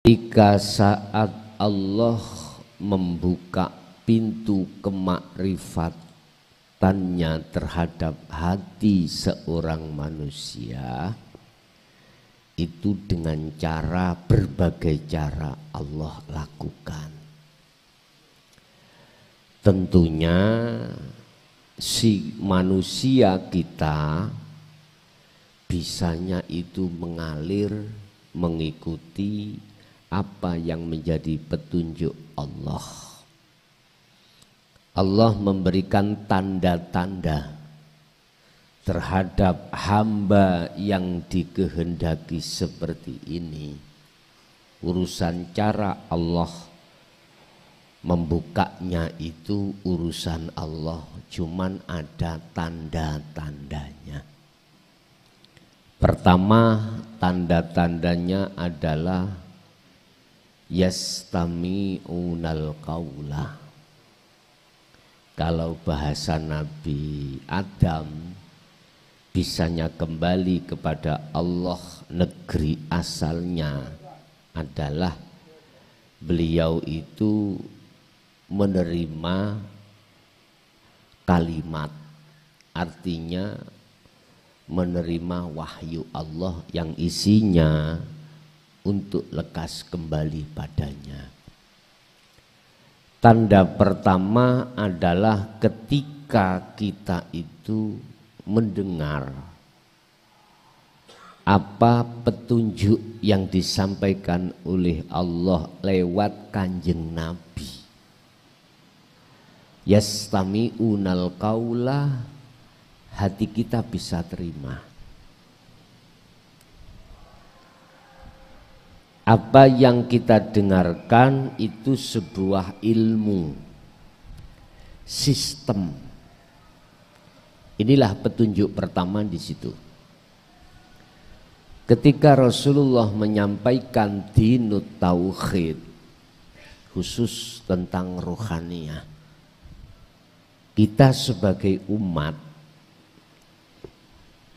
Ketika saat Allah membuka pintu kemakrifatannya terhadap hati seorang manusia, itu dengan cara berbagai cara Allah lakukan. Tentunya si manusia kita bisanya itu mengalir mengikuti apa yang menjadi petunjuk Allah. Allah memberikan tanda-tanda terhadap hamba yang dikehendaki seperti ini. Urusan cara Allah membukanya itu urusan Allah, cuman ada tanda-tandanya. Pertama, tanda-tandanya adalah yastami'unal qaula. Kalau bahasa Nabi Adam, bisanya kembali kepada Allah, negeri asalnya adalah beliau itu menerima kalimat, artinya menerima wahyu Allah yang isinya untuk lekas kembali padanya. Tanda pertama adalah ketika kita itu mendengar apa petunjuk yang disampaikan oleh Allah lewat Kanjeng Nabi. Yastami'unal qaula, hati kita bisa terima. Apa yang kita dengarkan itu sebuah ilmu, sistem. Inilah petunjuk pertama di situ. Ketika Rasulullah menyampaikan dinut tauhid, khusus tentang rohaniyah, kita sebagai umat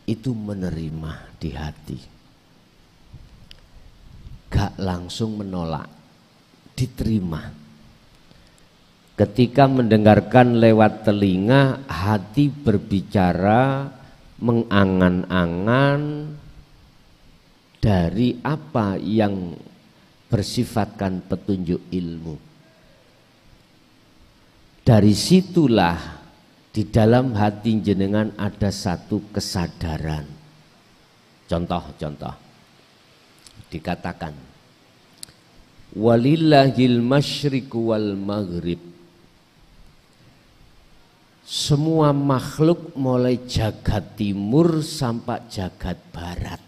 itu menerima di hati. Gak langsung menolak, diterima. Ketika mendengarkan lewat telinga, hati berbicara, mengangan-angan dari apa yang bersifatkan petunjuk ilmu. Dari situlah di dalam hati jenengan ada satu kesadaran. Contoh-contoh. Dikatakan walillahil masyriqu wal maghrib. Semua makhluk mulai jagat timur sampai jagat barat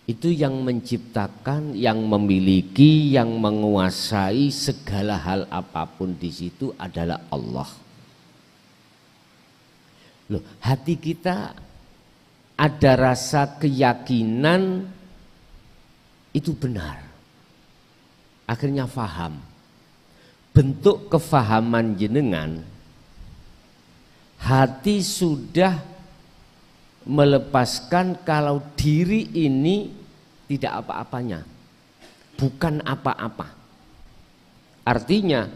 itu yang menciptakan, yang memiliki, yang menguasai segala hal apapun di situ adalah Allah. Loh, hati kita ada rasa keyakinan itu benar. Akhirnya faham. Bentuk kefahaman jenengan, hati sudah melepaskan kalau diri ini tidak apa-apanya, bukan apa-apa. Artinya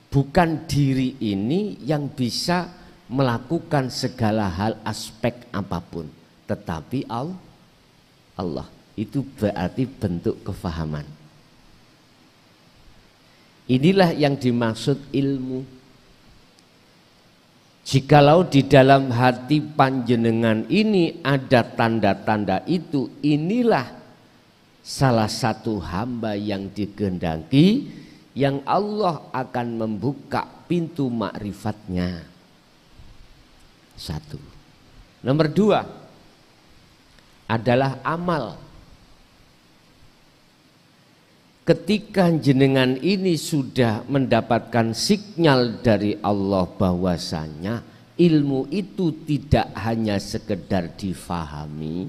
bukan diri ini yang bisa melakukan segala hal aspek apapun, tetapi Allah. Itu berarti bentuk kefahaman. Inilah yang dimaksud ilmu. Jikalau di dalam hati panjenengan ini ada tanda-tanda itu, inilah salah satu hamba yang dikehendaki, yang Allah akan membuka pintu makrifatnya. Satu. Nomor dua adalah amal. Ketika jenengan ini sudah mendapatkan sinyal dari Allah bahwasanya ilmu itu tidak hanya sekedar difahami,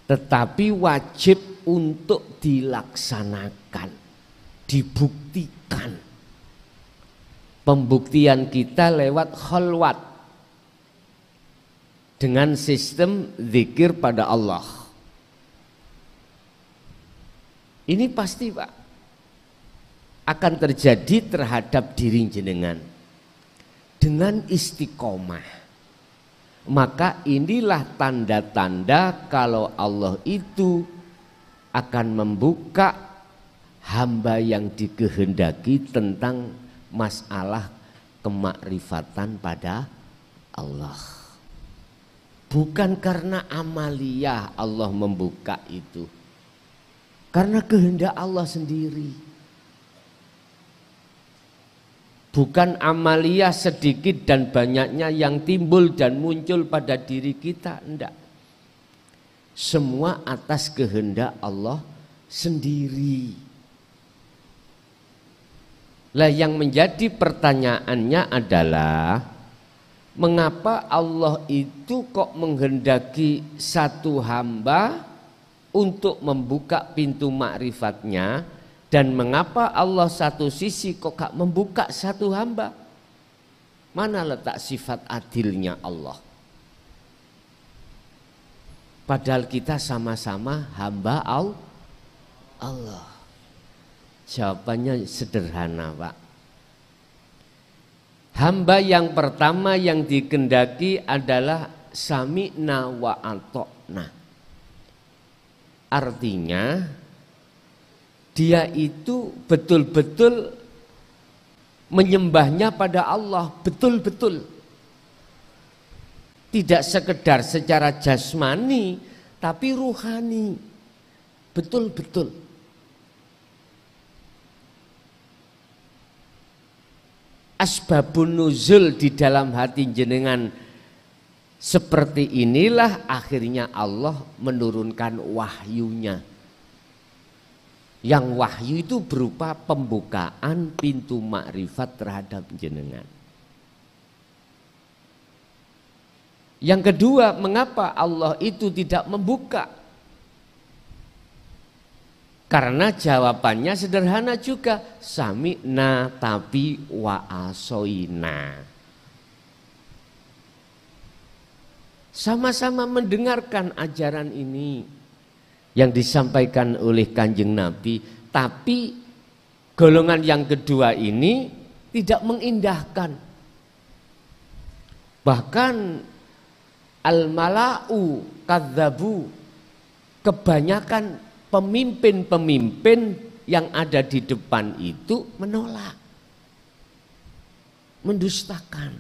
tetapi wajib untuk dilaksanakan, dibuktikan. Pembuktian kita lewat khalwat dengan sistem zikir pada Allah. Ini pasti Pak akan terjadi terhadap diri jenengan dengan istiqomah. Maka inilah tanda-tanda kalau Allah itu akan membuka hamba yang dikehendaki tentang masalah kemakrifatan pada Allah. Bukan karena amaliyah Allah membuka itu, karena kehendak Allah sendiri. Bukan amaliyah sedikit dan banyaknya yang timbul dan muncul pada diri kita, enggak. Semua atas kehendak Allah sendiri. Lah yang menjadi pertanyaannya adalah mengapa Allah itu kok menghendaki satu hamba untuk membuka pintu makrifatnya, dan mengapa Allah satu sisi kok gak membuka satu hamba? Mana letak sifat adilnya Allah? Padahal kita sama-sama hamba Allah. Jawabannya sederhana Pak. Hamba yang pertama yang dikehendaki adalah sami'na wa ata'na. Artinya dia itu betul-betul menyembahnya pada Allah, betul-betul. Tidak sekedar secara jasmani, tapi ruhani, betul-betul. Asbabun nuzul di dalam hati jenengan seperti inilah akhirnya Allah menurunkan wahyunya. Yang wahyu itu berupa pembukaan pintu makrifat terhadap jenengan. Yang kedua, mengapa Allah itu tidak membuka? Karena jawabannya sederhana juga, sami'na tapi wa asoina. Sama-sama mendengarkan ajaran ini yang disampaikan oleh Kanjeng Nabi, tapi golongan yang kedua ini tidak mengindahkan. Bahkan al-mala'u kadzabu, kebanyakan pemimpin-pemimpin yang ada di depan itu menolak, mendustakan,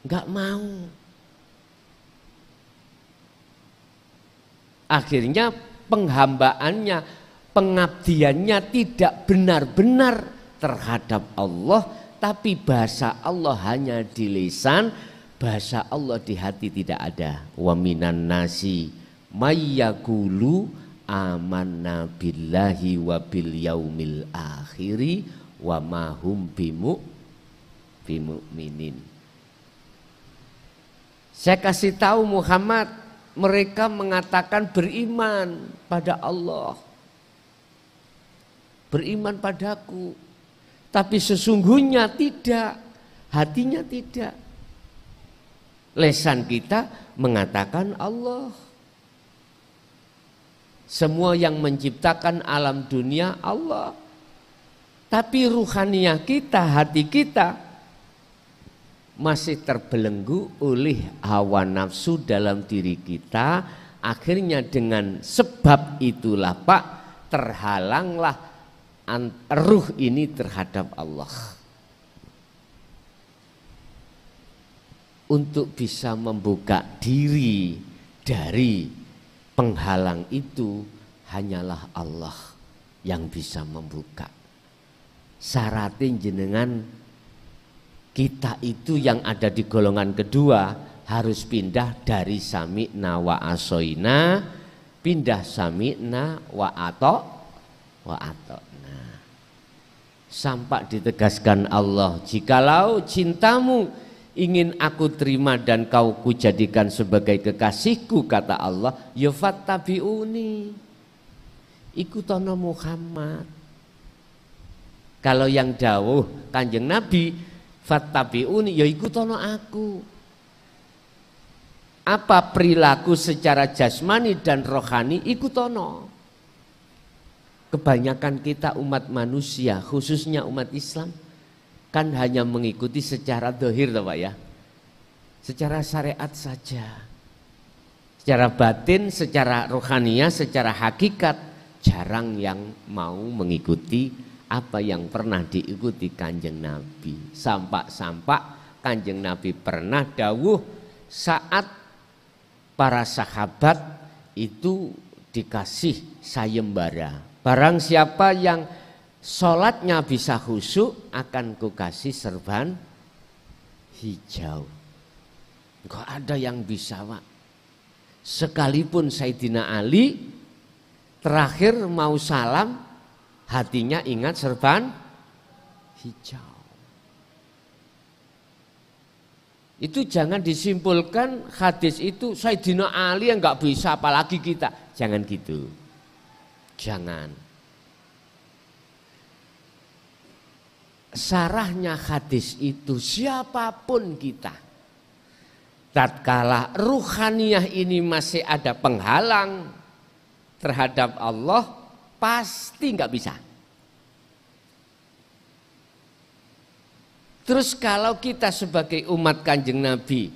enggak mau. Akhirnya penghambaannya, pengabdiannya tidak benar-benar terhadap Allah, tapi bahasa Allah hanya di lisan, bahasa Allah di hati tidak ada. Wa minan nasi mayyaqulu amanna billahi wa bil yaumil akhiri wa ma hum bimu'minin. Saya kasih tahu Muhammad, mereka mengatakan beriman pada Allah, beriman padaku, tapi sesungguhnya tidak, hatinya tidak. Lesan kita mengatakan Allah. Semua yang menciptakan alam dunia Allah, tapi ruhaniah kita, hati kita masih terbelenggu oleh hawa nafsu dalam diri kita. Akhirnya dengan sebab itulah Pak, terhalanglah ruh ini terhadap Allah. Untuk bisa membuka diri dari penghalang itu, hanyalah Allah yang bisa membuka. Syaratnya jenengan kita itu yang ada di golongan kedua harus pindah dari sami'na wa asoina, pindah sami'na wa ata'na. Sampai ditegaskan Allah, jikalau cintamu ingin aku terima dan kau kujadikan sebagai kekasihku, kata Allah, ya fattabi'uni, ikutono Muhammad. Kalau yang dawuh Kanjeng Nabi, fattabi'uni, ya ikutono aku. Apa perilaku secara jasmani dan rohani, ikutono. kebanyakan kita umat manusia, khususnya umat Islam, kan hanya mengikuti secara zahir, Pak ya. Secara syariat saja. Secara batin, secara rohaniyah, secara hakikat, jarang yang mau mengikuti apa yang pernah diikuti Kanjeng Nabi. Sampak-sampak Kanjeng Nabi pernah dawuh saat para sahabat itu dikasih sayembara. Barang siapa yang sholatnya bisa khusyuk akan kukasih serban hijau. Enggak ada yang bisa, Pak. Sekalipun Sayyidina Ali terakhir mau salam, hatinya ingat serban hijau. Itu jangan disimpulkan hadis itu Sayyidina Ali yang enggak bisa apalagi kita. Jangan gitu. Jangan. Sarahnya hadis itu siapapun kita, tatkala ruhaniyah ini masih ada penghalang terhadap Allah, pasti nggak bisa. Terus kalau kita sebagai umat Kanjeng Nabi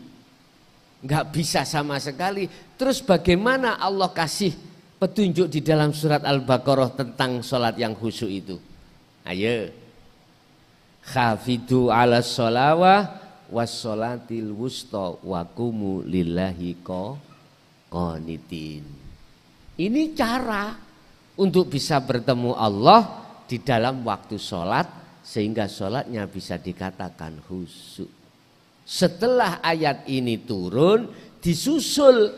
nggak bisa sama sekali, terus bagaimana Allah kasih petunjuk di dalam surat Al-Baqarah tentang sholat yang khusyuk itu? Ayo, khafidu ala sholawah wassolatil wusta wa qumu lillahi qanitin. Ini cara untuk bisa bertemu Allah di dalam waktu sholat sehingga sholatnya bisa dikatakan khusyuk. Setelah ayat ini turun, disusul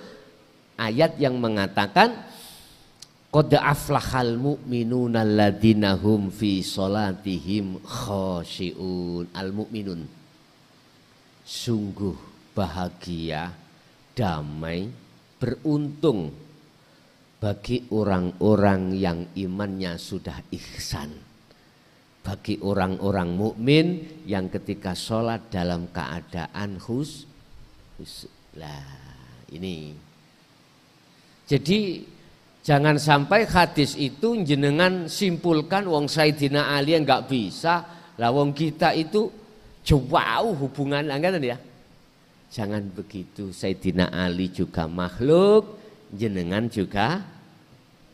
ayat yang mengatakan qad aflahal mu'minuna alladzina hum fi sholatihim khashi'un. Al-mu'minun, sungguh bahagia, damai, beruntung bagi orang-orang yang imannya sudah ihsan, bagi orang-orang mukmin yang ketika sholat dalam keadaan khusyuk. Lah ini, jadi jangan sampai hadis itu jenengan simpulkan wong Sayyidina Ali enggak bisa, lah wong kita itu jauh hubungan angkatan ya. Jangan begitu, Sayyidina Ali juga makhluk, jenengan juga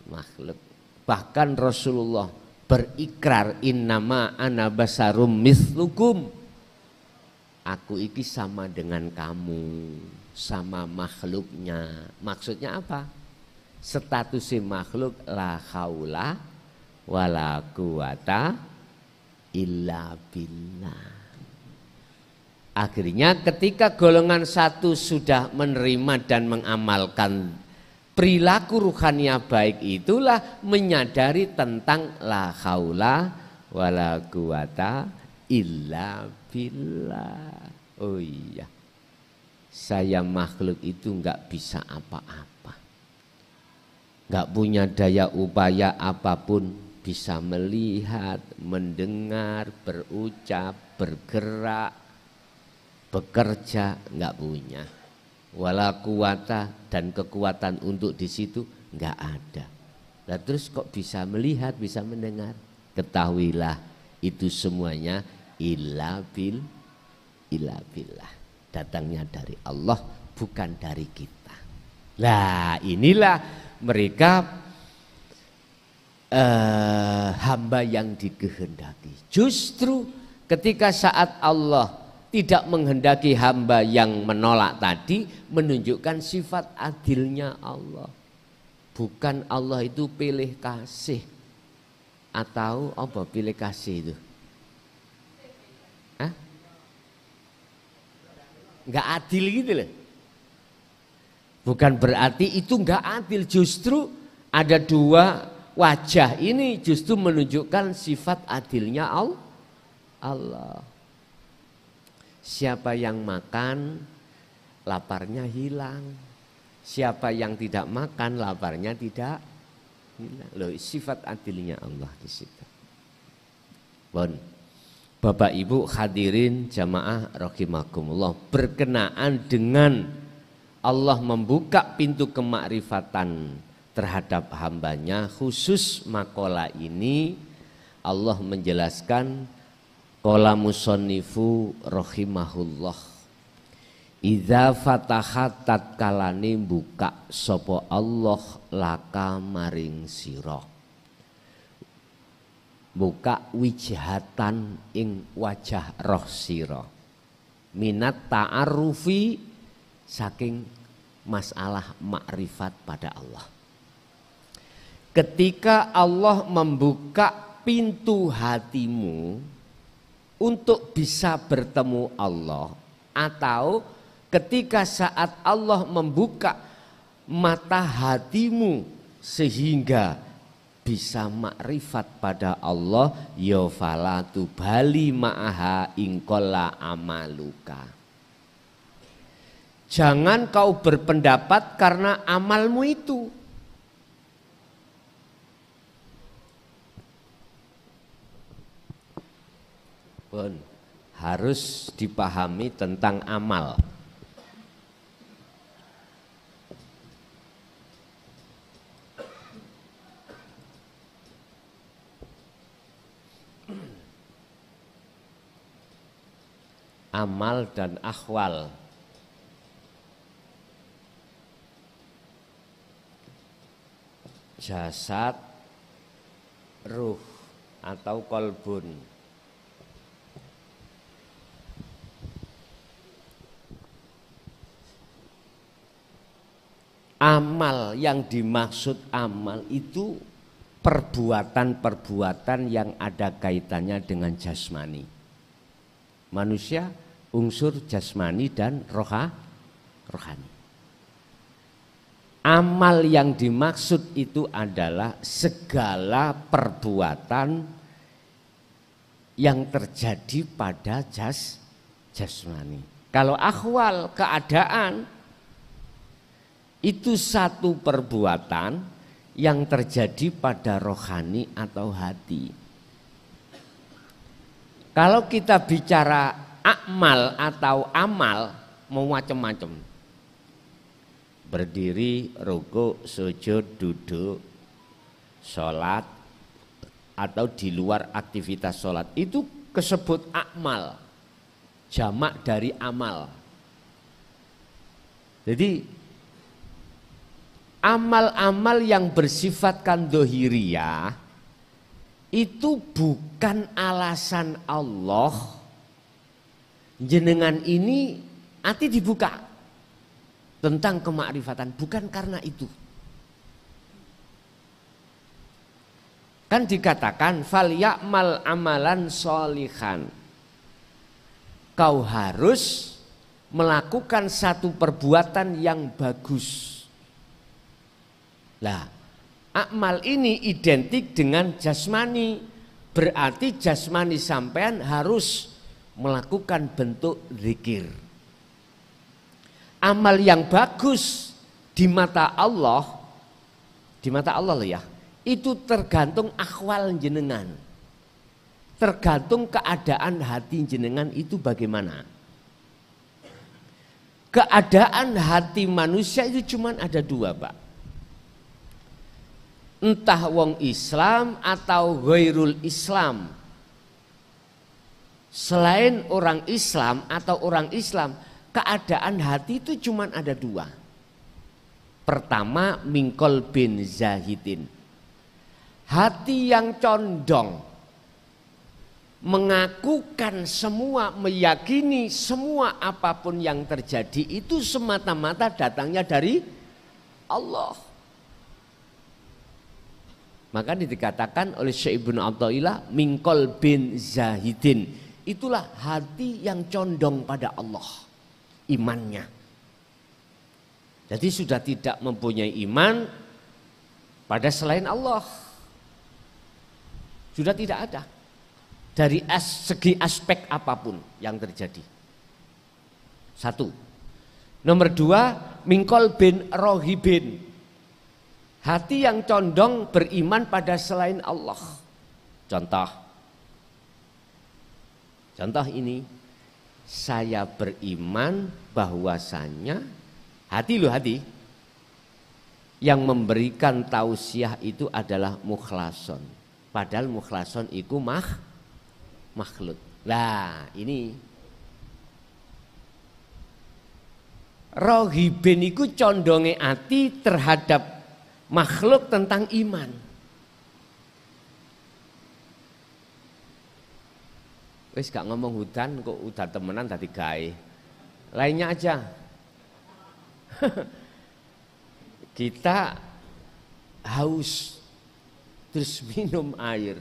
makhluk. Bahkan Rasulullah berikrar innama ana basarum mithlukum. Aku iki sama dengan kamu, sama makhluknya. Maksudnya apa? Statusnya makhluk la haula wala quwata illa billah. Akhirnya ketika golongan satu sudah menerima dan mengamalkan perilaku ruhaniyah baik, itulah menyadari tentang la haula wala quwata illa billah. Oh iya, saya makhluk itu enggak bisa apa-apa, enggak punya daya upaya apapun, bisa melihat, mendengar, berucap, bergerak, bekerja, enggak punya. Wala quwata, dan kekuatan untuk di situ enggak ada. Lah terus kok bisa melihat, bisa mendengar? Ketahuilah itu semuanya illa billah. Datangnya dari Allah, bukan dari kita. Lah inilah mereka hamba yang dikehendaki. Justru ketika saat Allah tidak menghendaki hamba yang menolak tadi, menunjukkan sifat adilnya Allah. Bukan Allah itu pilih kasih. Atau apa pilih kasih itu? Hah? Enggak adil gitu loh. Bukan berarti itu enggak adil, justru ada dua wajah ini justru menunjukkan sifat adilnya Allah. Siapa yang makan, laparnya hilang. Siapa yang tidak makan, laparnya tidak hilang. Loh, sifat adilnya Allah di situ. Bon, Bapak Ibu hadirin jamaah rahimakumullah, berkenaan dengan Allah membuka pintu kemakrifatan terhadap hambanya. Khusus makola ini Allah menjelaskan, qala musonnifu rahimahullah, idza fatahat tatkalane buka sapa Allah laka maring sira, buka wijhatan ing wajah roh sira, minat ta'arufi saking masalah makrifat pada Allah. Ketika Allah membuka pintu hatimu untuk bisa bertemu Allah, atau ketika saat Allah membuka mata hatimu sehingga bisa makrifat pada Allah, ya fala tubali ma'aha ingkola amaluka. Jangan kau berpendapat karena amalmu itu. Pun harus dipahami tentang amal. Amal dan akhwal. Jasad, ruh atau kolbun. Amal yang dimaksud amal itu perbuatan-perbuatan yang ada kaitannya dengan jasmani. Manusia unsur jasmani dan rohani. Amal yang dimaksud itu adalah segala perbuatan yang terjadi pada jasmani. Kalau akhwal, keadaan, itu satu perbuatan yang terjadi pada rohani atau hati. Kalau kita bicara akmal atau amal, mau macam-macam. Berdiri, rukuk, sujud, duduk, sholat, atau di luar aktivitas sholat. Itu disebut akmal, jamak dari amal. Jadi amal-amal yang bersifatkan dohiriyah itu bukan alasan Allah jenengan ini hati dibuka tentang kemakrifatan, bukan karena itu. Kan dikatakan fal ya'mal amalan sholihan, kau harus melakukan satu perbuatan yang bagus. Lah, akmal ini identik dengan jasmani, berarti jasmani sampean harus melakukan bentuk zikir. Amal yang bagus di mata Allah loh ya, itu tergantung akhwal jenengan, tergantung keadaan hati jenengan itu bagaimana. Keadaan hati manusia itu cuma ada dua, Pak. Entah wong Islam atau ghairul Islam. Selain orang Islam atau orang Islam, keadaan hati itu cuma ada dua. Pertama, mingkol bin zahidin, hati yang condong mengakukan semua, meyakini semua apapun yang terjadi itu semata-mata datangnya dari Allah. Maka dikatakan oleh Syekh Ibnu Athaillah mingkol bin zahidin, itulah hati yang condong pada Allah imannya. Jadi sudah tidak mempunyai iman pada selain Allah, sudah tidak ada dari segi aspek apapun yang terjadi. Satu. Nomor dua, mingkol bin rohibin, hati yang condong beriman pada selain Allah. Contoh ini, saya beriman bahwasanya hati, yang memberikan tausiah itu adalah mukhlason. Padahal mukhlason itu makhluk. Lah ini rohibin itu condonge ati terhadap makhluk tentang iman. Wis gak ngomong hudan kok udah temenan tadi gawe. Lainnya aja. Kita haus terus minum air.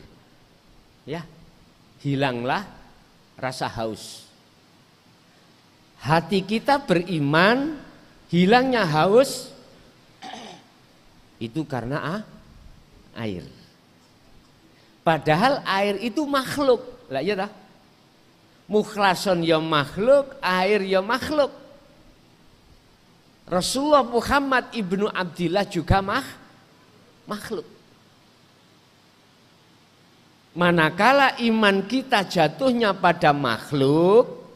Ya. Hilanglah rasa haus. Hati kita beriman, hilangnya haus itu karena air. Padahal air itu makhluk. Lah iya dah. Mukhlason ya makhluk, air ya makhluk. Rasulullah Muhammad ibnu Abdillah juga makhluk. Manakala iman kita jatuhnya pada makhluk,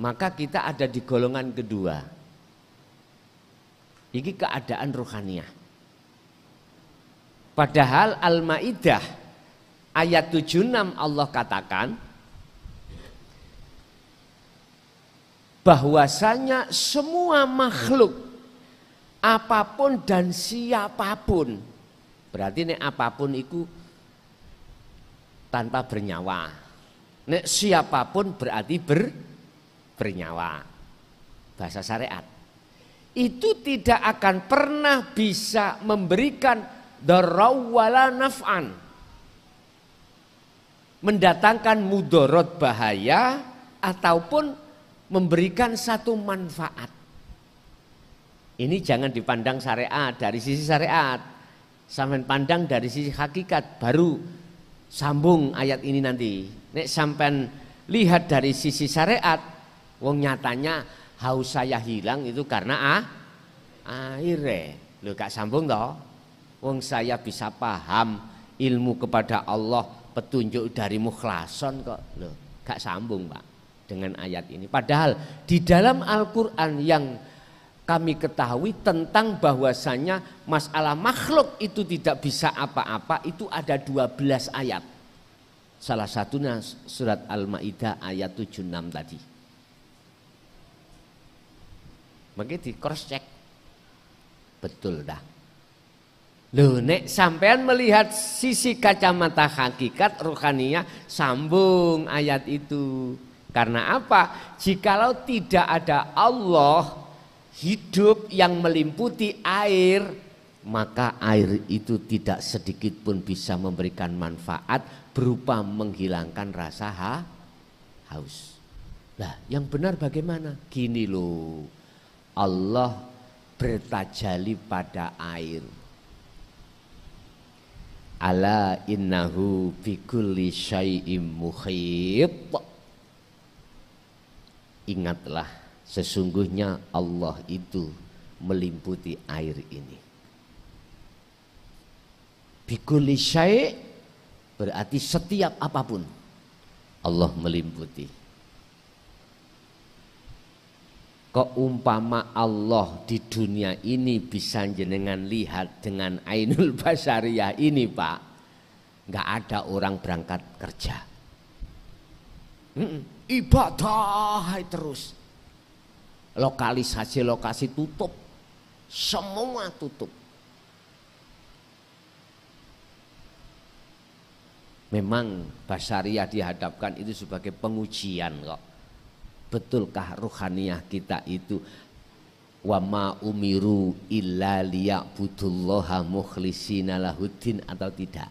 maka kita ada di golongan kedua. Ini keadaan ruhaniyah. Padahal Al-Maidah ayat 76 Allah katakan bahwasanya semua makhluk apapun dan siapapun, berarti nek apapun itu tanpa bernyawa. Nek siapapun berarti bernyawa. Bahasa syariat. Itu tidak akan pernah bisa memberikan darau wala naf'an. Mendatangkan mudorot bahaya ataupun memberikan satu manfaat. Ini jangan dipandang syariat dari sisi syariat. Sampai pandang dari sisi hakikat baru sambung ayat ini nanti. Nek sampean lihat dari sisi syariat, wong nyatanya haus saya hilang itu karena air. Lho gak sambung toh. Wong saya bisa paham ilmu kepada Allah, petunjuk dari mukhlason kok. Lho, gak sambung, Pak, dengan ayat ini. Padahal di dalam Al-Qur'an yang kami ketahui tentang bahwasanya masalah makhluk itu tidak bisa apa-apa itu ada 12 ayat. Salah satunya surat Al-Maidah ayat 76 tadi. Maka di cross check. Betul dah. Loh, nek sampean melihat sisi kacamata hakikat ruhaniyah, sambung ayat itu. Karena apa? Jikalau tidak ada Allah hidup yang melimputi air, maka air itu tidak sedikit pun bisa memberikan manfaat berupa menghilangkan rasa haus. Lah, yang benar bagaimana? Gini loh, Allah bertajali pada air. Ala innahu bikulli syai'im muhit. Ingatlah, sesungguhnya Allah itu melimputi air ini. Bikulli syai' berarti setiap apapun Allah melimputi. Kok umpama Allah di dunia ini bisa jenengan lihat dengan ainul basariyah ini, Pak, nggak ada orang berangkat kerja. Ibadah terus. Lokalisasi lokasi tutup, semua tutup. Memang basariyah dihadapkan itu sebagai pengujian kok. Betulkah ruhaniyah kita itu wa ma umiru illa liya'budullaha mukhlishina lahuddin atau tidak?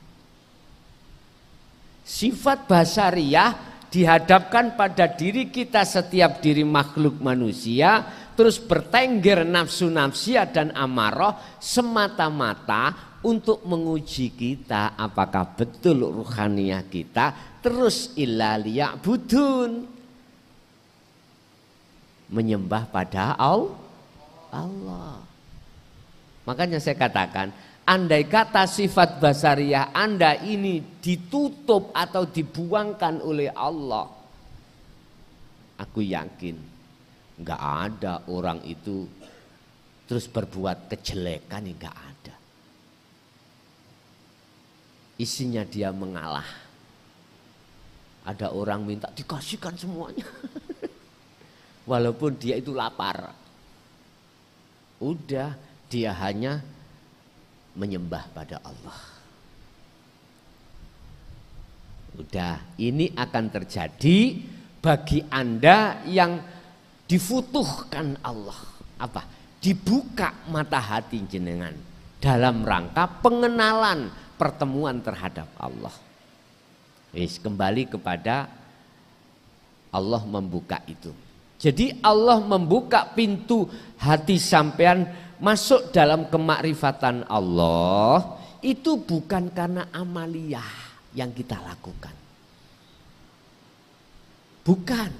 Sifat basariyah dihadapkan pada diri kita, setiap diri makhluk manusia, terus bertengger nafsu-nafsia dan amarah semata-mata untuk menguji kita apakah betul ruhaniyah kita terus illa liya'budun, menyembah pada Allah. Makanya saya katakan, andai kata sifat basariyah Anda ini ditutup atau dibuangkan oleh Allah, aku yakin nggak ada orang itu terus berbuat kejelekan enggak ada. Isinya dia mengalah. Ada orang minta dikasihkan semuanya. Walaupun dia itu lapar. Udah, dia hanya menyembah pada Allah. Udah, ini akan terjadi bagi Anda yang difutuhkan Allah. Apa? Dibuka mata hati jenengan dalam rangka pengenalan pertemuan terhadap Allah. Kembali kepada Allah membuka itu. Jadi Allah membuka pintu hati sampean masuk dalam kemakrifatan Allah itu bukan karena amaliyah yang kita lakukan. Bukan.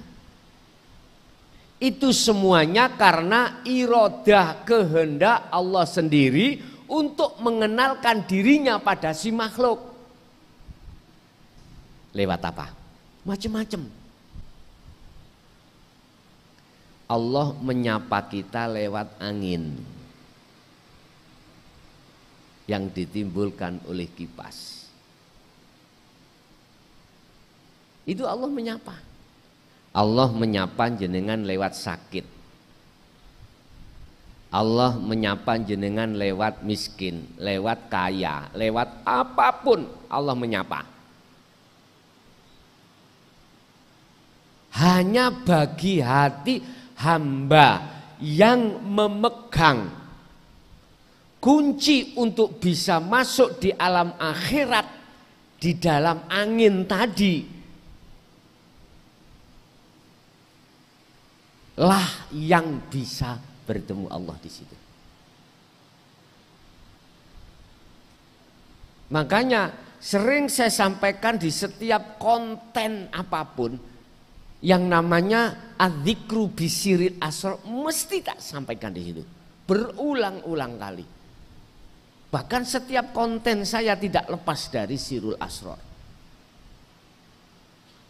Itu semuanya karena irodah kehendak Allah sendiri untuk mengenalkan dirinya pada si makhluk. Lewat apa? Macam-macam. Allah menyapa kita lewat angin yang ditimbulkan oleh kipas. Itu Allah menyapa. Allah menyapa jenengan lewat sakit. Allah menyapa jenengan lewat miskin, lewat kaya, lewat apapun Allah menyapa. Hanya bagi hati hamba yang memegang kunci untuk bisa masuk di alam akhirat di dalam angin tadi lah yang bisa bertemu Allah di situ. Makanya sering saya sampaikan di setiap konten apapun yang namanya adzikru bisiril asrar mesti tak sampaikan di situ berulang-ulang kali. Bahkan setiap konten saya tidak lepas dari sirul asrar.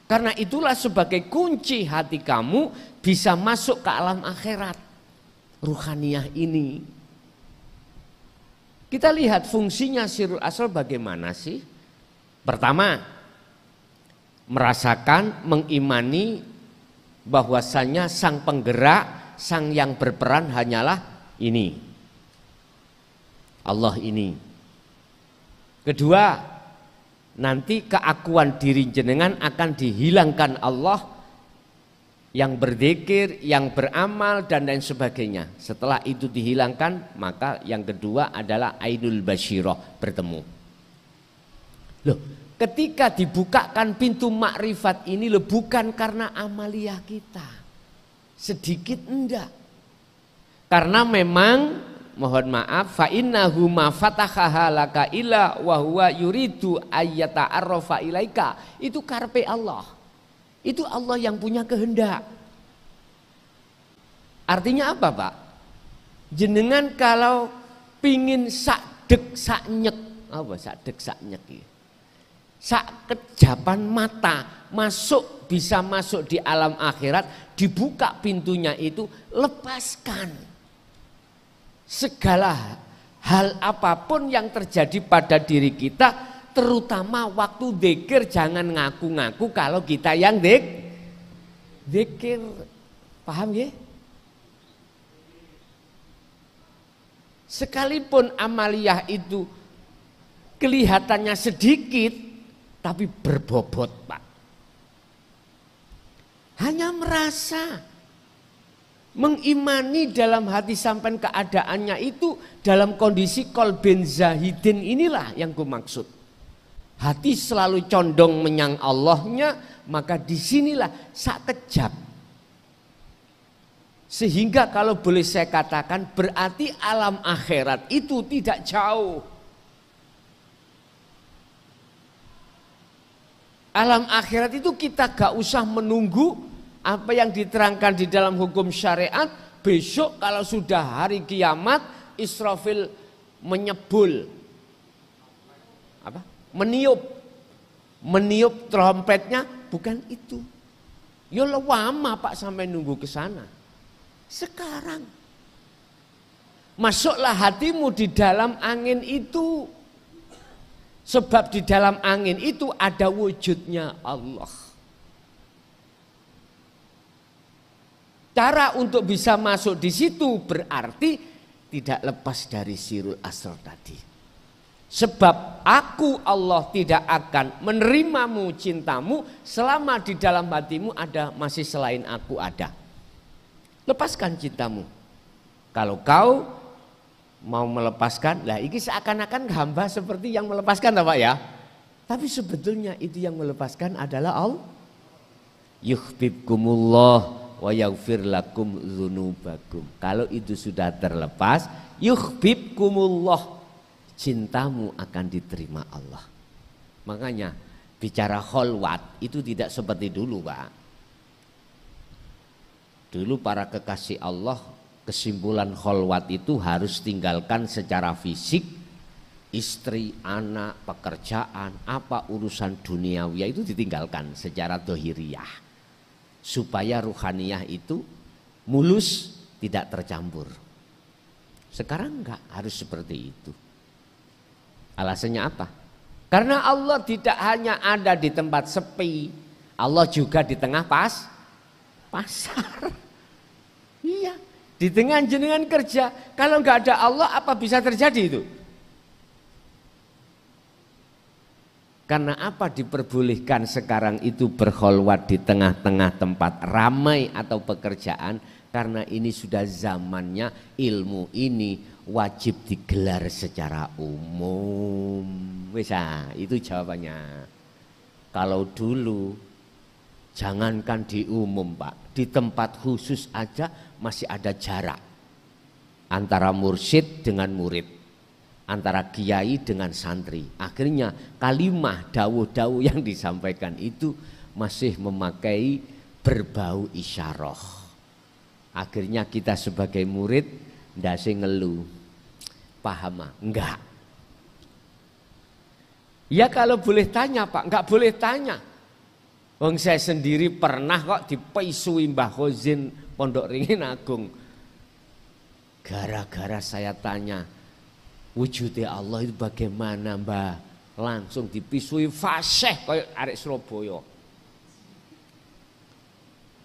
Karena itulah sebagai kunci hati kamu bisa masuk ke alam akhirat ruhaniyah ini. Kita lihat fungsinya sirul asrar bagaimana sih? Pertama, merasakan, mengimani bahwasannya sang penggerak, sang yang berperan hanyalah ini, Allah ini. Kedua, nanti keakuan diri jenengan akan dihilangkan Allah yang berzikir, yang beramal dan lain sebagainya. Setelah itu dihilangkan, maka yang kedua adalah ainul basyirah, bertemu. Loh, ketika dibukakan pintu makrifat ini loh, bukan karena amaliyah kita. Sedikit enggak. Karena memang mohon maaf fa innahu ma fatahaha laka illa wa huwa yuridu ayyata'arrafa ilaika. Itu karepe Allah. Itu Allah yang punya kehendak. Artinya apa, Pak? Jenengan kalau pingin sak dek sak nyek, apa sak dek sak nyek iki? Sak kejapan mata masuk, bisa masuk di alam akhirat, dibuka pintunya itu, lepaskan segala hal apapun yang terjadi pada diri kita, terutama waktu zikir. Jangan ngaku-ngaku kalau kita yang zikir, paham ya? Sekalipun amaliyah itu kelihatannya sedikit, tapi berbobot, Pak. Hanya merasa mengimani dalam hati sampai keadaannya itu dalam kondisi kolben zahidin inilah yang ku maksud. Hati selalu condong menyang Allahnya, maka disinilah sak kejap. Sehingga kalau boleh saya katakan berarti alam akhirat itu tidak jauh. Alam akhirat itu kita gak usah menunggu apa yang diterangkan di dalam hukum syariat. Besok kalau sudah hari kiamat, Israfil menyebul, apa? Meniup trompetnya, bukan itu. Ya lama Pak sampai nunggu ke sana. Sekarang Masuklah hatimu di dalam angin itu. Sebab di dalam angin itu ada wujudnya Allah. Cara untuk bisa masuk di situ berarti tidak lepas dari sirul asrar tadi. Sebab aku Allah tidak akan menerimamu cintamu selama di dalam hatimu ada masih selain aku ada. Lepaskan cintamu. Kalau kau mau melepaskan, lah ini seakan-akan hamba seperti yang melepaskan, Pak ya. Tapi sebetulnya itu yang melepaskan adalah Allah. Yuhibbukumullah wa yaghfir lakum dzunubakum. Kalau itu sudah terlepas, yuhibbukumullah, cintamu akan diterima Allah. Makanya bicara kholwat itu tidak seperti dulu, Pak. Dulu para kekasih Allah, kesimpulan kholwat itu harus tinggalkan secara fisik, istri, anak, pekerjaan, apa urusan duniawi itu ditinggalkan secara dohiriyah. Supaya ruhaniyah itu mulus, tidak tercampur. Sekarang enggak harus seperti itu. Alasannya apa? Karena Allah tidak hanya ada di tempat sepi, Allah juga di tengah pasar. Iya, di tengah jenengan kerja. Kalau enggak ada Allah, apa bisa terjadi itu? Karena apa diperbolehkan sekarang itu berkholwat di tengah-tengah tempat ramai atau pekerjaan? Karena ini sudah zamannya ilmu ini wajib digelar secara umum. Bisa, itu jawabannya. Kalau dulu jangankan di umum, Pak, di tempat khusus aja masih ada jarak antara mursyid dengan murid, antara kiai dengan santri. Akhirnya kalimah dawuh-dawuh yang disampaikan itu masih memakai berbau isyarah. Akhirnya kita sebagai murid ndase ngeluh. Paham? Enggak. Ya kalau boleh tanya, Pak, enggak boleh tanya. Wong saya sendiri pernah kok dipisui Mbah Khozin Pondok Ringin Agung. Gara-gara saya tanya, wujudnya Allah itu bagaimana, Mbah? Langsung dipisui fasih kayak arek Surabaya.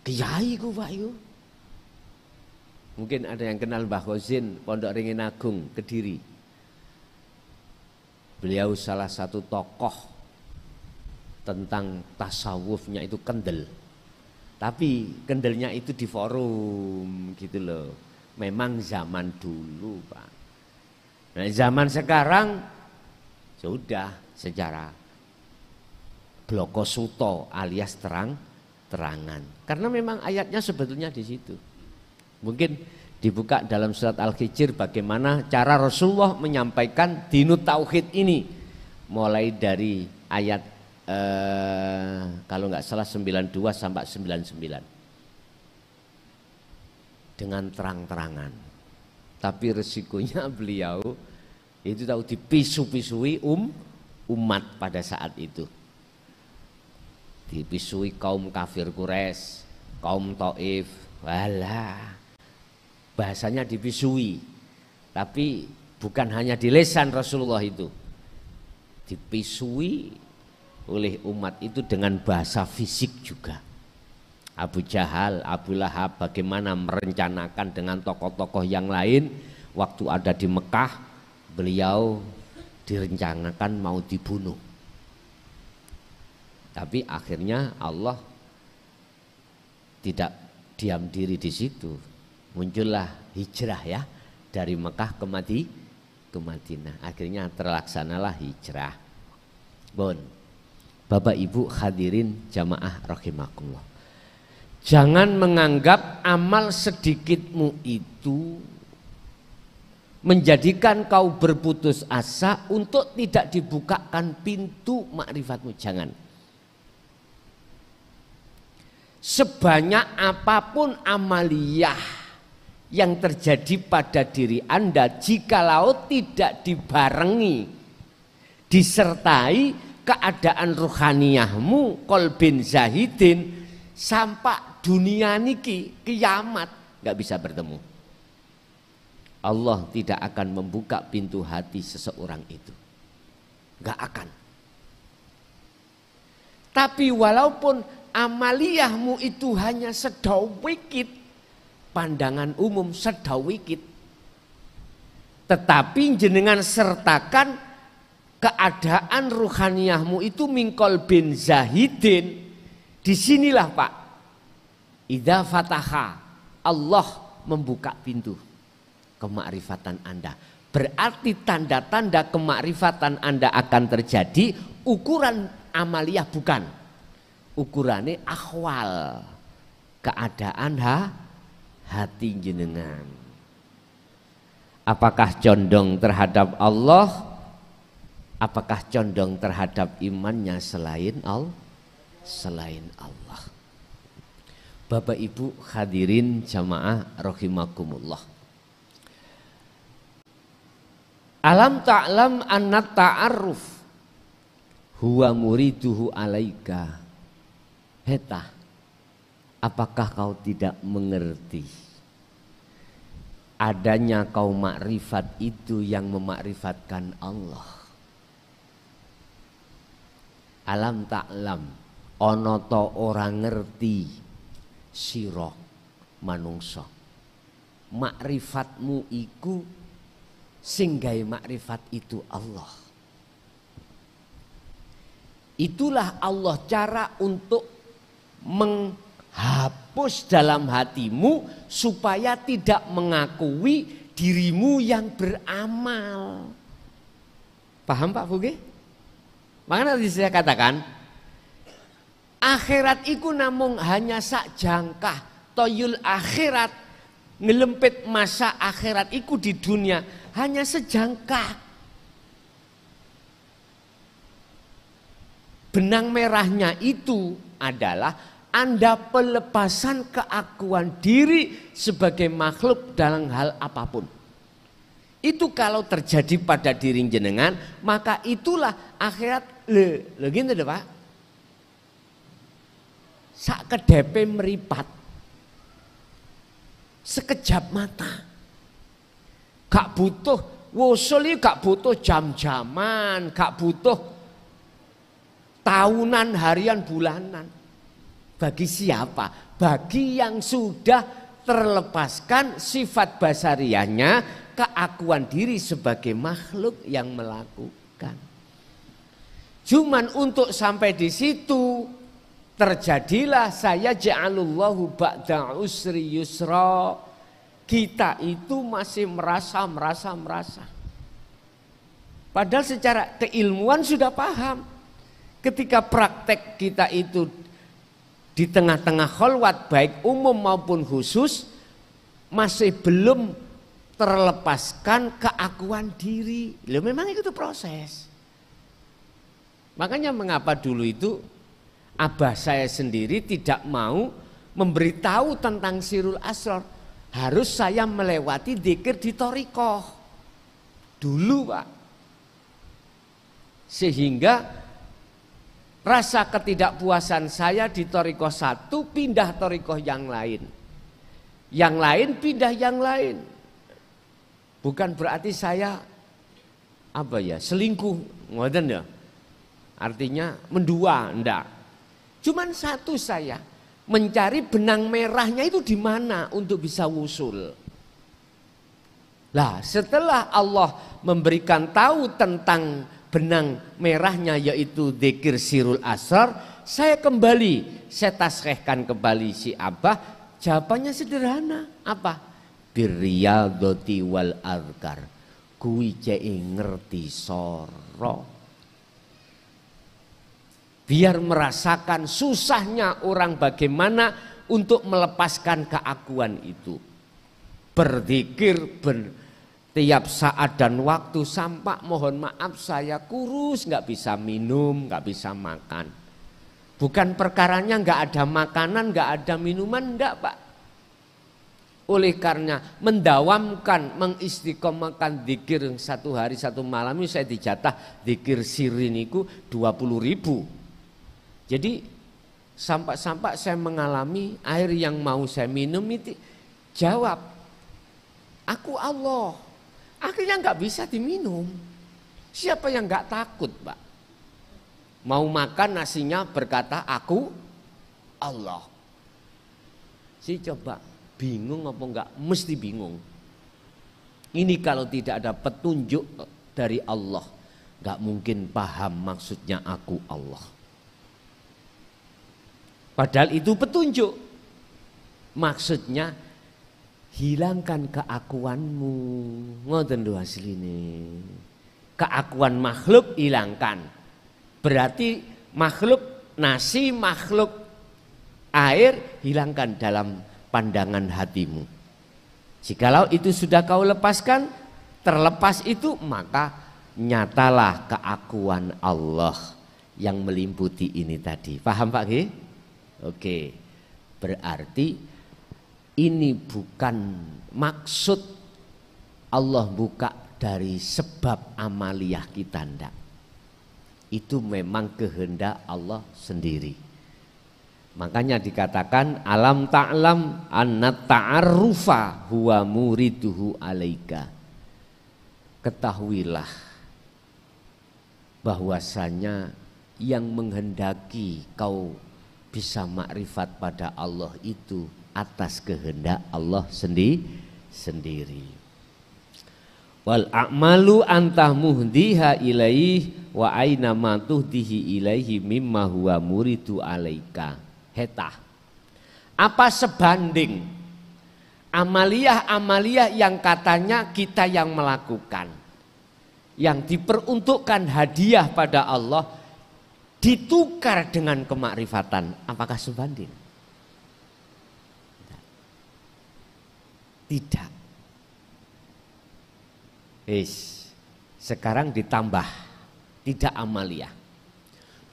Kiai ku, Pak, itu. Mungkin ada yang kenal Mbah Khozin Pondok Ringin Agung Kediri. Beliau salah satu tokoh tentang tasawufnya itu kendel. Tapi kendelnya itu di forum gitu loh. Memang zaman dulu, Pak. Nah, zaman sekarang sudah secara blokosuto alias terang-terangan. Karena memang ayatnya sebetulnya di situ. Mungkin dibuka dalam surat Al-Hijr bagaimana cara Rasulullah menyampaikan dinut tauhid ini. Mulai dari ayat kalau nggak salah 92 sampai 99. Dengan terang-terangan. Tapi resikonya beliau itu tahu dipisu-pisui umat pada saat itu. Dipisui kaum kafir Quraisy, kaum Taif, walah. Bahasanya dipisui. Tapi bukan hanya di lisan Rasulullah itu. Dipisui oleh umat itu dengan bahasa fisik juga. Abu Jahal, Abu Lahab bagaimana merencanakan dengan tokoh-tokoh yang lain. Waktu ada di Mekah, beliau direncanakan mau dibunuh. Tapi akhirnya Allah tidak diam diri di situ. Muncullah hijrah ya dari Mekah ke Madinah. Akhirnya terlaksanalah hijrah. Bon, Bapak Ibu hadirin jamaah rahimakumullah. Jangan menganggap amal sedikitmu itu menjadikan kau berputus asa untuk tidak dibukakan pintu makrifatmu. Jangan. Sebanyak apapun amaliyah yang terjadi pada diri Anda, jikalau tidak dibarengi, disertai keadaan ruhaniyahmu, kolbin zahidin, sampai dunia niki kiamat nggak bisa bertemu. Allah tidak akan membuka pintu hati seseorang itu. Gak akan. Tapi walaupun amaliyahmu itu hanya sedawikit, pandangan umum sedawikit, tetapi jenengan sertakan keadaan ruhaniyahmu itu mingkol bin zahidin. Disinilah Pak, idza fataha, Allah membuka pintu kemakrifatan Anda. Berarti tanda-tanda kemakrifatan Anda akan terjadi. Ukuran amaliyah bukan, ukurannya akhwal, keadaan hati jenengan. Apakah condong terhadap Allah? Apakah condong terhadap imannya selain Allah? Selain Allah. Bapak Ibu hadirin jamaah rahimakumullah. Alam ta'lam anna ta'arruf huwa muriduhu alaika. Heta, apakah kau tidak mengerti adanya kau makrifat itu yang memakrifatkan Allah? Alam ta'lam, ana ta ora ngerti sira manungsa, makrifatmu iku sing gawe makrifat itu Allah. Itulah Allah cara untuk menghapus dalam hatimu supaya tidak mengakui dirimu yang beramal. Paham Pak Fuge? Makanya tadi saya katakan akhirat iku namung hanya sak jangkah. Toyul akhirat, ngelempit masa akhirat iku di dunia hanya sejangkah. Benang merahnya itu adalah Anda pelepasan keakuan diri sebagai makhluk dalam hal apapun. Itu kalau terjadi pada diri jenengan, maka itulah akhirat. Gitu deh Pak. Sak kedepe meripat, sekejap mata. Gak butuh wusul, gak butuh jam-jaman, gak butuh tahunan, harian, bulanan. Bagi siapa? Bagi yang sudah terlepaskan sifat basariahnya, keakuan diri sebagai makhluk yang melakukan. Cuman untuk sampai di situ terjadilah saya ja'alullahu ba'da usri yusra. Kita itu masih merasa. Padahal secara keilmuan sudah paham. Ketika praktek kita itu di tengah-tengah kholwat baik umum maupun khusus masih belum terlepaskan keakuan diri. Loh, memang itu proses. Makanya mengapa dulu itu abah saya sendiri tidak mau memberitahu tentang Sirul Asrar. Harus saya melewati dzikir di thariqah dulu Pak. Sehingga rasa ketidakpuasan saya di thariqah satu pindah thariqah yang lain. Yang lain pindah yang lain. Bukan berarti saya selingkuh, ngoten ya. Artinya mendua, enggak. Cuman satu saya mencari benang merahnya itu di mana untuk bisa wusul. Lah, setelah Allah memberikan tahu tentang benang merahnya yaitu dzikir Sirul Asrar, saya taskhihkan kembali si Abah. Jawabannya sederhana, apa? Birriyadhati wal azkar. Kuwi cek ngerti soro. Biar merasakan susahnya orang bagaimana untuk melepaskan keakuan itu. Berzikir tiap saat dan waktu sampai mohon maaf saya kurus, nggak bisa minum, nggak bisa makan. Bukan perkaranya nggak ada makanan, nggak ada minuman, enggak Pak. Oleh karena mendawamkan, mengistiqomahkan zikir satu hari satu malam ini saya dijatah zikir sirin itu 20.000. Jadi sampai saya mengalami air yang mau saya minum itu jawab Aku Allah. Akhirnya nggak bisa diminum. Siapa yang nggak takut, Pak? Mau makan nasinya berkata aku Allah. Si coba bingung apa enggak? Mesti bingung. Ini kalau tidak ada petunjuk dari Allah, enggak mungkin paham maksudnya aku Allah. Padahal itu petunjuk. Maksudnya hilangkan keakuanmu. Ngoten lho asline. Keakuan makhluk hilangkan. Berarti makhluk nasi, makhluk air hilangkan dalam pandangan hatimu. Jikalau itu sudah kau lepaskan, terlepas itu, maka nyatalah keakuan Allah yang melimputi ini tadi. Paham Pak G? Oke, berarti ini bukan maksud Allah buka dari sebab amaliyah kita, ndak. Itu memang kehendak Allah sendiri. Makanya dikatakan alam ta'lam anna ta'arrufa huwa muriduhu alaika. Ketahuilah bahwasanya yang menghendaki kau bisa makrifat pada Allah itu atas kehendak Allah sendiri. Wal a'malu anta muhdiha ilaih wa aina ma tuhdihi ilaihi mimma huwa muridu alaika. Hetah. Apa sebanding amaliyah-amaliyah yang katanya kita yang melakukan, yang diperuntukkan hadiah pada Allah, ditukar dengan kemakrifatan, apakah sebanding? Tidak. Sekarang ditambah, tidak amaliyah.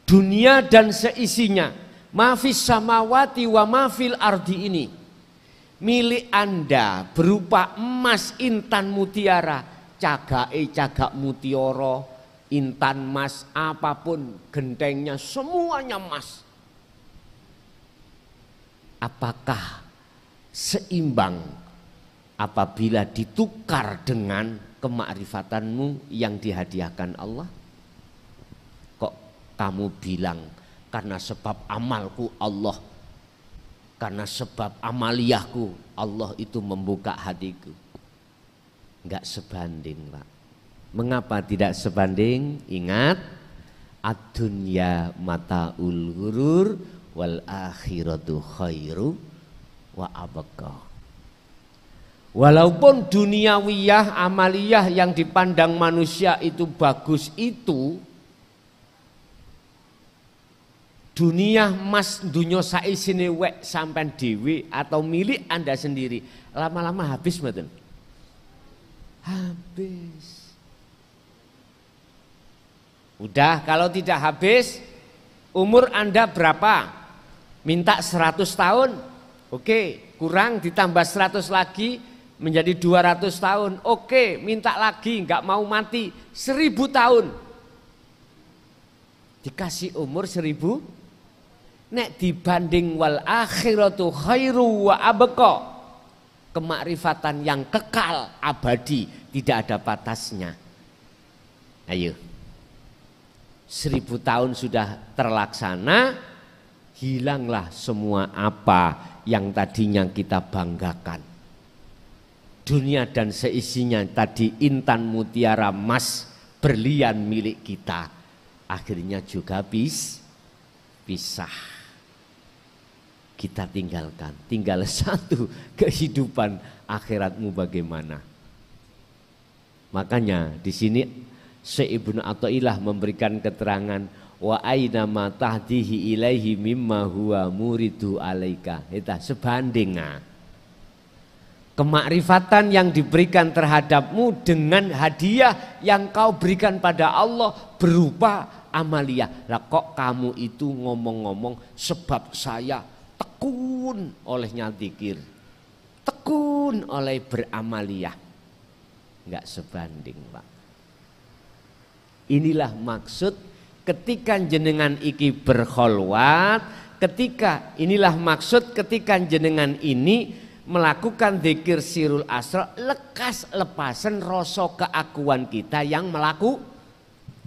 Dunia dan seisinya, mafis samawati wa mafil ardi ini, milik Anda berupa emas, intan mutiara, cagak mutiara, intan emas, apapun gentengnya semuanya emas. Apakah seimbang apabila ditukar dengan kemakrifatanmu yang dihadiahkan Allah? Kok kamu bilang karena sebab amalku Allah, karena sebab amaliyahku Allah itu membuka hatiku? Enggak sebanding, Pak. Mengapa tidak sebanding? Ingat, ad-dunya mata'ul ghurur wal akhiratu khairu wa abqa. Walaupun duniawiyah, amaliyah yang dipandang manusia itu bagus, itu dunia mas dunia saisine wek sampai dewi atau milik Anda sendiri, lama-lama habis mboten? Habis. Udah, kalau tidak habis, umur Anda berapa? Minta 100 tahun. Oke, kurang ditambah 100 lagi menjadi 200 tahun. Oke, minta lagi, enggak mau mati 1000 tahun. Dikasih umur 1000. Nek dibanding wal akhiratu khairu wa abqa, kemakrifatan yang kekal abadi, tidak ada batasnya. Ayo, 1000 tahun sudah terlaksana, hilanglah semua apa yang tadinya kita banggakan. Dunia dan seisinya tadi, intan mutiara emas berlian milik kita, akhirnya juga pisah. Kita tinggalkan, tinggal satu, kehidupan akhiratmu bagaimana. Makanya di sini Syekh Ibnu Athaillah memberikan keterangan wa aina ma tahdihi ilaihi mimma huwa muridu alaika. Itu sebanding. Kemakrifatan yang diberikan terhadapmu dengan hadiah yang kau berikan pada Allah berupa amaliyah. Lah kok kamu itu ngomong-ngomong sebab saya tekun olehnya zikir, tekun oleh beramaliyah. Enggak sebanding, Pak. Inilah maksud ketika jenengan iki berkholwat, inilah maksud ketika jenengan ini melakukan zikir sirul asrar, lekas lepasan rasa keakuan kita yang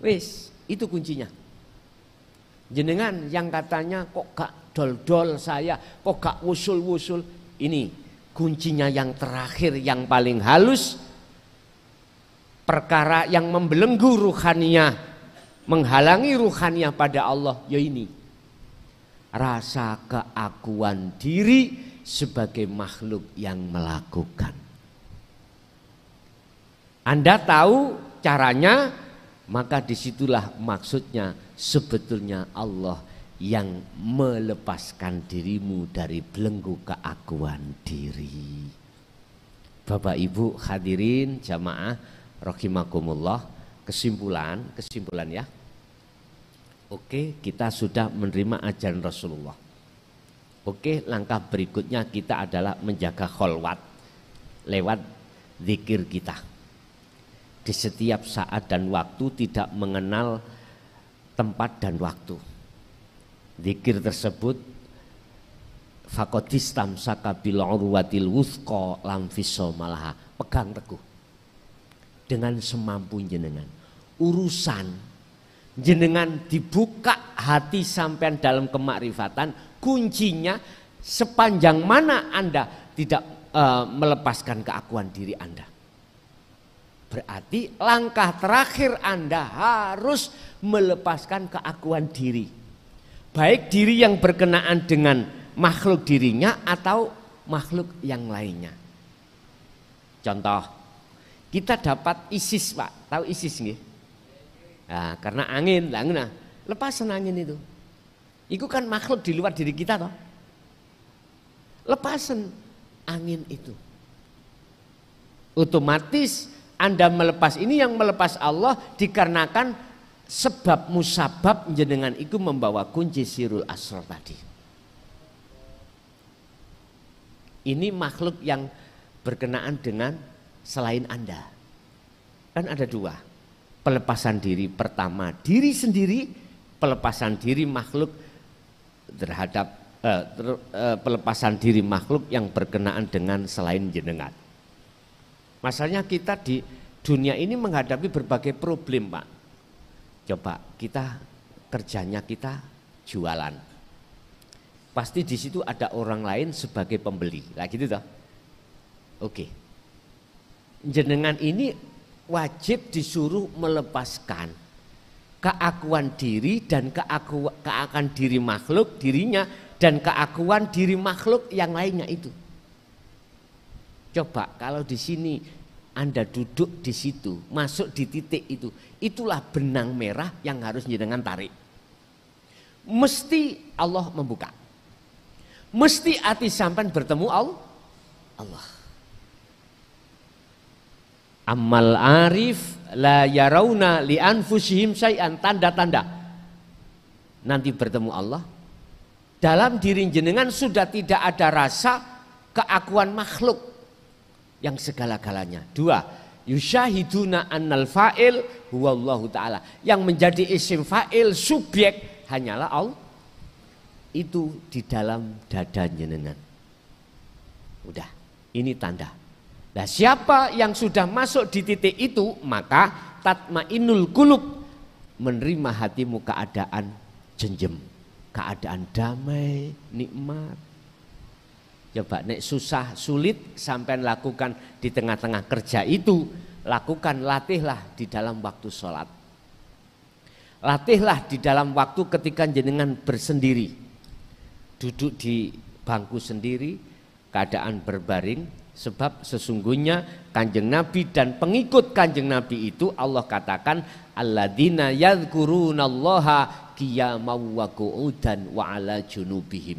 wis, itu kuncinya. Jenengan yang katanya kok gak dol-dol saya, kok gak wusul-wusul, ini kuncinya yang terakhir yang paling halus. Perkara yang membelenggu ruhaniyah, menghalangi ruhaniyah pada Allah, ya ini rasa keakuan diri sebagai makhluk yang melakukan. Anda tahu caranya, maka disitulah maksudnya sebetulnya Allah yang melepaskan dirimu dari belenggu keakuan diri. Bapak Ibu hadirin jamaah rahimakumullah, kesimpulan ya. Oke, kita sudah menerima ajaran Rasulullah. Oke, langkah berikutnya kita adalah menjaga kholwat lewat zikir kita. Di setiap saat dan waktu, tidak mengenal tempat dan waktu. Zikir tersebut faqadistam sakabil urwatil wuthqa lam fisomalaha, pegang teguh dengan semampu jenengan. Urusan jenengan dibuka hati sampean dalam kemakrifatan, kuncinya sepanjang mana Anda tidak melepaskan keakuan diri Anda. Berarti langkah terakhir Anda harus melepaskan keakuan diri. Baik diri yang berkenaan dengan makhluk dirinya atau makhluk yang lainnya. Contoh, kita dapat ISIS, Pak. Tahu ISIS nggih? Nah, karena angin, lepasan angin itu. Itu kan makhluk di luar diri kita toh. Lepasan angin itu. Otomatis Anda melepas, ini yang melepas Allah dikarenakan sebab musabab jenengan itu membawa kunci sirul asrar tadi. Ini makhluk yang berkenaan dengan selain Anda. Kan ada dua. Pelepasan diri pertama diri sendiri, pelepasan diri makhluk terhadap pelepasan diri makhluk yang berkenaan dengan selain jenengan. Masalahnya kita di dunia ini menghadapi berbagai problem, Pak. Coba kita kerjanya kita jualan, pasti di situ ada orang lain sebagai pembeli, lah gitu toh. Oke, jenengan ini wajib disuruh melepaskan keakuan diri dan keakuan diri makhluk dirinya dan keakuan diri makhluk yang lainnya itu. Coba kalau di sini Anda duduk di situ, masuk di titik itu, itulah benang merah yang harus jenengan tarik. Mesti Allah membuka. Mesti hati sampan bertemu Allah. Amal arif la yarawna li anfusihim syai'an, tanda-tanda nanti bertemu Allah. Dalam diri jenengan sudah tidak ada rasa keakuan makhluk yang segala-galanya. Dua, yusyahiduna annal fa'il huwallahu ta'ala, yang menjadi isim fa'il subjek hanyalah Allah. Itu di dalam dada jenengan. Udah, ini tanda. Nah, siapa yang sudah masuk di titik itu, maka tatmainul qulub, menerima hatimu keadaan jenjem, keadaan damai, nikmat. Coba nek susah, sulit sampai lakukan di tengah-tengah kerja itu, lakukan, latihlah di dalam waktu sholat. Latihlah di dalam waktu ketika jenengan bersendiri, duduk di bangku sendiri, keadaan berbaring. Sebab sesungguhnya Kanjeng Nabi dan pengikut Kanjeng Nabi itu Allah katakan alladzina yadhkurunallaha qiyaman wa qu'udan wa ala junubihim.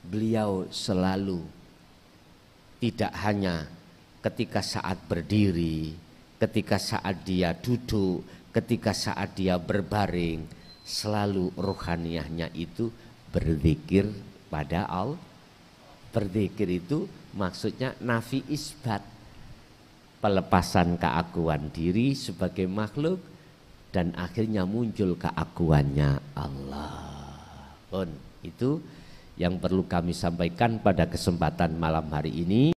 Beliau selalu tidak hanya ketika saat berdiri, ketika saat dia duduk, ketika saat dia berbaring, selalu rohaniyahnya itu berzikir pada Allah. Berzikir itu maksudnya nafi isbat, pelepasan keakuan diri sebagai makhluk dan akhirnya muncul keakuannya Allah. Itu yang perlu kami sampaikan pada kesempatan malam hari ini.